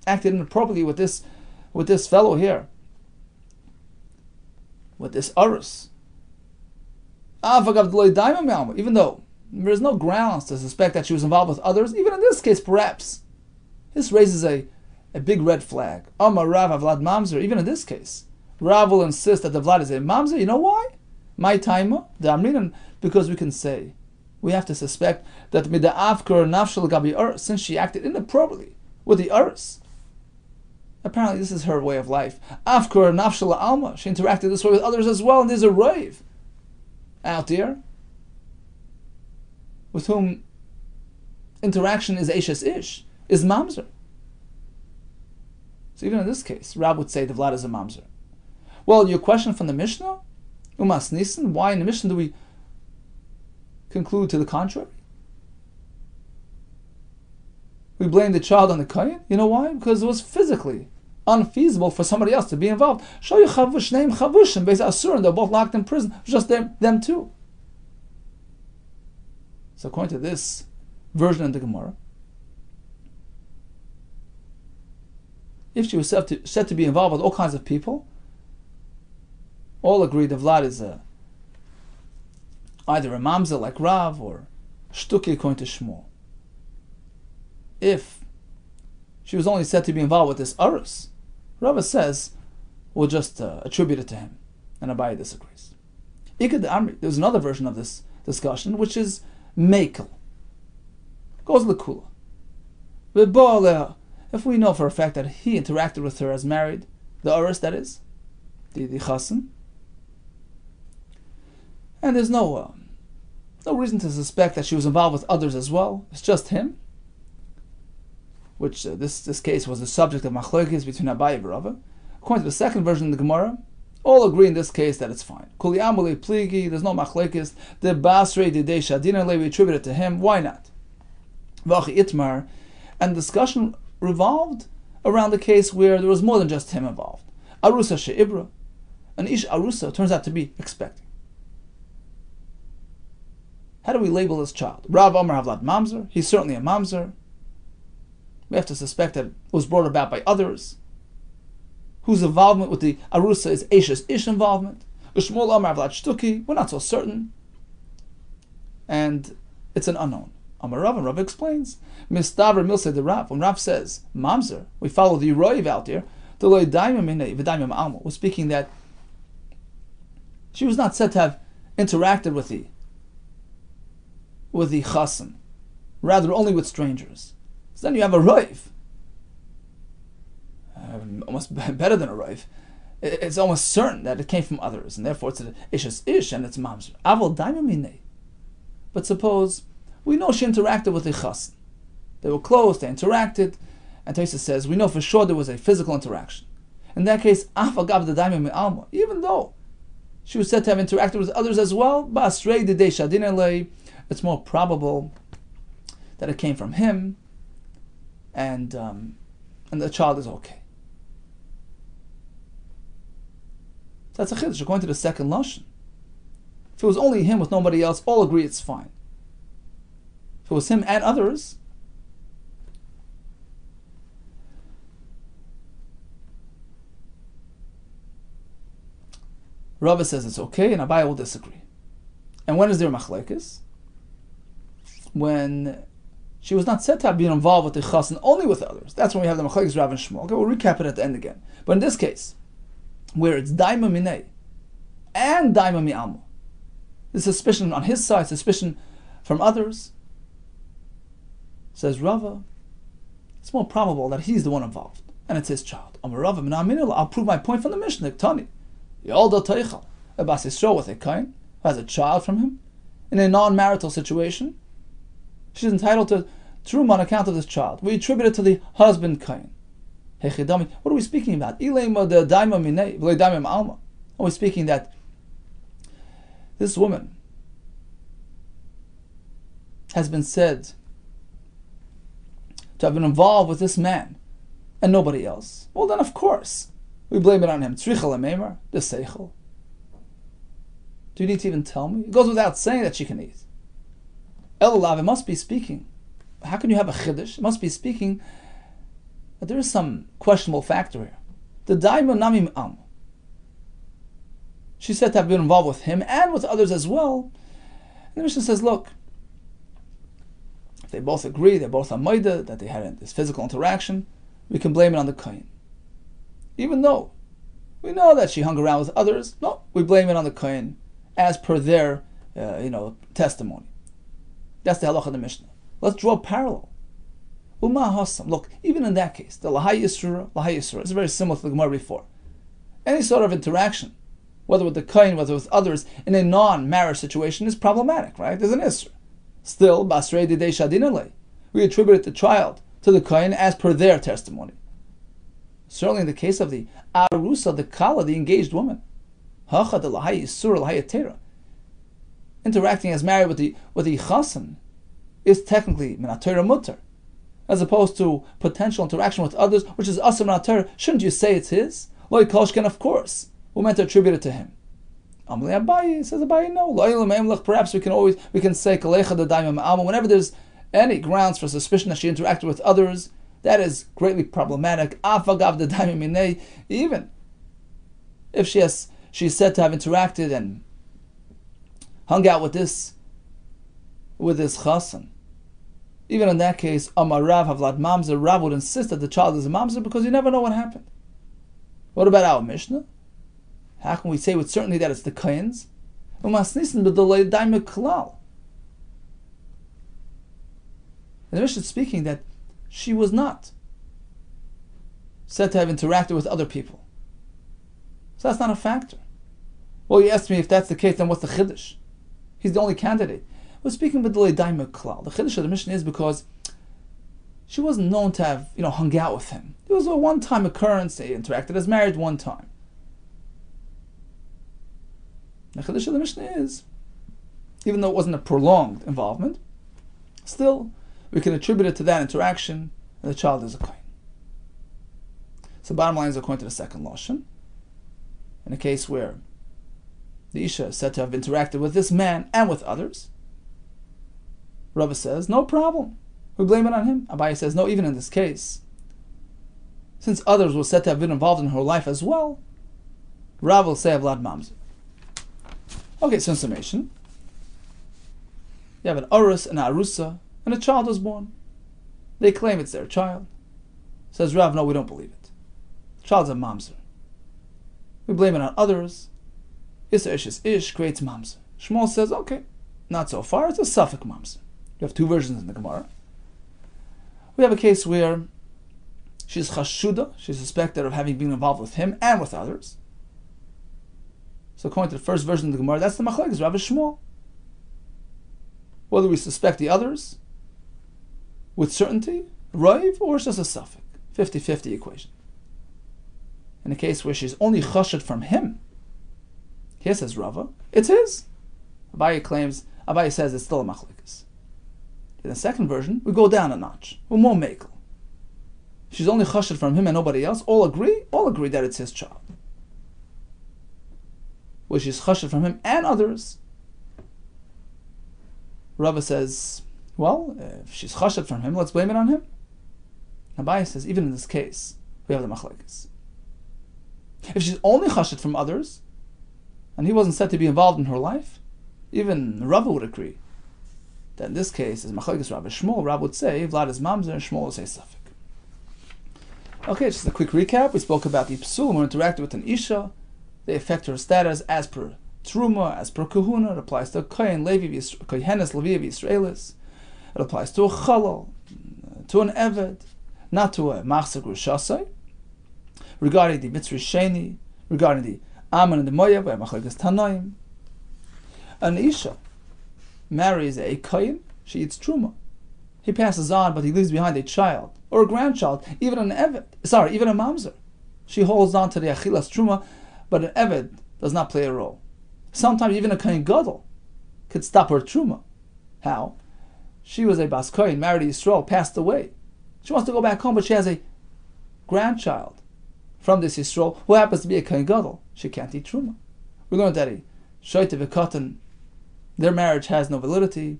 acted inappropriately with this with this fellow here, with this Arus. Even though there is no grounds to suspect that she was involved with others, even in this case, perhaps. This raises a big red flag. Amar Rav Vlad Mamzer, even in this case. Rav will insist that the Vlad is a Mamzer. You know why? My taima, the Amrinan, because we can say, we have to suspect that Mida'avkur Nafshal Gabi Urs, since she acted inappropriately with the Urs. Apparently this is her way of life. Avkur Nafshal Alma, she interacted this way with others as well, and there's a rave out there with whom interaction is Eshes Ish, is Mamzer. So even in this case, Rab would say the Vlad is a Mamzer. Well, your question from the Mishnah, Umas Nisan, why in the Mishnah do we conclude to the contrary? We blame the child on the Kayin. You know why? Because it was physically unfeasible for somebody else to be involved. Show you Chavush name Chavushim, based Asur, and they're both locked in prison. Just them two. So according to this version of the Gemara, if she was said to be involved with all kinds of people, all agree the Vlad is either a Mamzer like Rav or Shtuki according to Shmuel. If she was only said to be involved with this Arus, Rava says we'll just attribute it to him, and Abaye disagrees. There's another version of this discussion, which is Mekel. Goes Lekula. If we know for a fact that he interacted with her as married, the Arus that is, the Chassan, and there's no reason to suspect that she was involved with others as well, it's just him, which this case was the subject of machlokes between Abaye and Rava. According to the second version of the Gemara, all agree in this case that it's fine. Kuli amule pligi, there's no machlokes. The basrei de shadina we attribute it to him. Why not? Vachi itmar, and the discussion revolved around the case where there was more than just him involved. Arusa she'ibra, an ish arusa turns out to be expecting. How do we label this child? Rav Amar Havlad Mamzer, he's certainly a Mamzer. We have to suspect that it was brought about by others, whose involvement with the Arusa is Eshes Ish involvement. Ushmul Amar Vlad Shtuki, we're not so certain. And it's an unknown. Amar Rav, and Rav explains. Mistaver Milse de Rav, when Rav says, Mamzer, we follow the Roiv out there, the Loi Daimim Minei, V'Daimim Alma, was speaking that she was not said to have interacted with the Chassan, rather only with strangers. So then you have a Roiv. Almost better than a Roiv. It's almost certain that it came from others, and therefore it's an Ishes Ish and it's Mamzer. Avol Daimamine. But suppose we know she interacted with the Chassan. They were close, they interacted, and Taisa says we know for sure there was a physical interaction. In that case, Afagav the Daimam Alma, even though she was said to have interacted with others as well, Basrei de Shadinele, it's more probable that it came from him, and the child is okay. So that's a chiddush according to the second lashon. If it was only him with nobody else, all agree it's fine. If it was him and others, Rava says it's okay, and Abaye will disagree. And when is there machlekes? When she was not said to have been involved with the chassan, only with others. That's when we have the machlekes Rav and Shmuel. Okay, we'll recap it at the end again. But in this case, where it's daima minei and daima mi alma, the suspicion on his side, suspicion from others, says Rava, it's more probable that he's the one involved, and it's his child. I'll prove my point from the Mishnah. Tani, Yolda Teichel, a Bas Yisrael with a Kain, who has a child from him, in a non-marital situation, she's entitled to Truma on account of this child. We attribute it to the husband Kain. What are we speaking about? Are we speaking that this woman has been said to have been involved with this man and nobody else? Well, then of course we blame it on him. The seichel. Do you need to even tell me? It goes without saying that she can eat. Elulav, it must be speaking. How can you have a chiddush? It must be speaking that there is some questionable factor here. the daima namim am. She's said to have been involved with him and with others as well. And the Mishnah says, look, if they both agree, they're both amayda, that they had this physical interaction, we can blame it on the kohen. Even though we know that she hung around with others, no, we blame it on the kohen as per their testimony. That's the halacha of the Mishnah. Let's draw a parallel. Uma hasam. Look, even in that case, the lahai yisura is very similar to the Gemara before. Any sort of interaction, whether with the kohen, whether with others, in a non-marriage situation is problematic, right? There's an isra. Still, basrei didei shadinale. We attribute the child to the kohen as per their testimony. Certainly in the case of the arusa, the kala, the engaged woman, hacha the lahai yisura, lahai yatera, interacting as married with the chasen is technically minatera mutter, as opposed to potential interaction with others, which is asur minatera. Shouldn't you say it's his? Loi kolshken, of course. We're meant to attribute it to him. Amalei Abaye says Abaye, no. Perhaps we can say kalecha the daimim alma whenever there's any grounds for suspicion that she interacted with others. That is greatly problematic. Afagav the daimim minei, even if she's said to have interacted and hung out with this chasen. Even in that case, Amar Rav Havlad Mamzer, Rav would insist that the child is a mamzer because you never know what happened. What about our Mishnah? How can we say with certainty that it's the kohen's? And the Mishnah is speaking that she was not said to have interacted with other people. So that's not a factor. Well, you asked me if that's the case, then what's the chiddush? He's the only candidate. We're speaking about the klal. The chiddush of the Mishnah is because she wasn't known to have, hung out with him. It was a one-time occurrence. They interacted as married one time. The chiddush of the Mishnah is, even though it wasn't a prolonged involvement, still we can attribute it to that interaction, and the child is a kohen. So bottom line is according to the second lashon, in a case where the isha is said to have interacted with this man and with others, Rava says, no problem. We blame it on him. Abaye says, no, even in this case, since others were said to have been involved in her life as well, Rav will say Avlad Mamzer. Okay, so in summation, you have an Urus and an Arusa, and a child was born. They claim it's their child. Says Rav, no, we don't believe it. The child's a Mamzer. We blame it on others. Isser ish creates Mamzer. Shmuel says, okay, not so far, it's a Suffolk Mamzer. You have two versions in the Gemara. We have a case where she's chashuda, she's suspected of having been involved with him and with others. So according to the first version of the Gemara, that's the machlekes Rav Shmuel. Whether we suspect the others with certainty, Raiv, or it's just a suffix, 50-50 equation. In a case where she's only chashud from him, here says Rava, it's his. Abaye says it's still a machlekes. In the second version, we go down a notch. We're more mekel. She's only chashud from him and nobody else. All agree that it's his child. Where she's chashud from him and others, Rava says, well, if she's chashud from him, let's blame it on him. Abaye says, even in this case, we have the machlekes. If she's only chashud from others, and he wasn't said to be involved in her life, even Rava would agree that in this case, as machlekes Rabbi Shmuel, Rab would say Vlad is mamzer and Shmuel would say Safek. Okay, just a quick recap. We spoke about the psulim who interacted with an isha. They affect her status as per truma, as per kahuna. It applies to a kohen, kohenes, levi, Yisraelis. It applies to a chalal, to an eved, not to a machzor grushasai. Regarding the mitzvah sheni, regarding the aman and the moyav, where machlekes tanaim, an isha marries a kohen, she eats truma. He passes on, but he leaves behind a child or a grandchild, even an eved. Even a mamzer. She holds on to the achilas truma, but an eved does not play a role. Sometimes even a kohen gadol could stop her truma. How? She was a bas kohen, married to Yisrael, passed away. She wants to go back home, but she has a grandchild from this Yisrael who happens to be a kohen gadol. She can't eat truma. We learned that a shoyte v'katan, their marriage has no validity.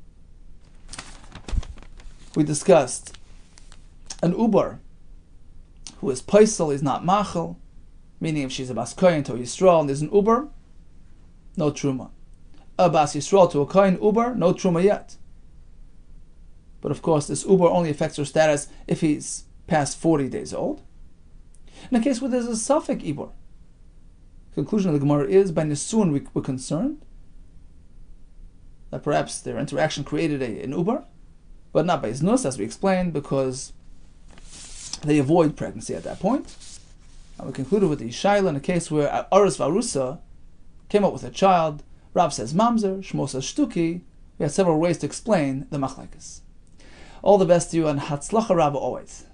We discussed an ubar who is paisel, is not machel. Meaning if she's a Bas Kohen to a Yisrael and there's an Uber, no Truma. A Bas Yisrael to a Kohen Uber, no Truma yet. But of course, this Uber only affects her status if he's past 40 days old. In a case where there's a Safek Ibur, conclusion of the Gemara is, by Nisun we're concerned that perhaps their interaction created an Uber, but not by Znus, as we explained, because they avoid pregnancy at that point. And we concluded with the Shaila in a case where Aris Varusa came up with a child. Rav says Mamzer, Shmo says Shtuki. We had several ways to explain the Machlekes. All the best to you, and Hatzlacha Rabba always.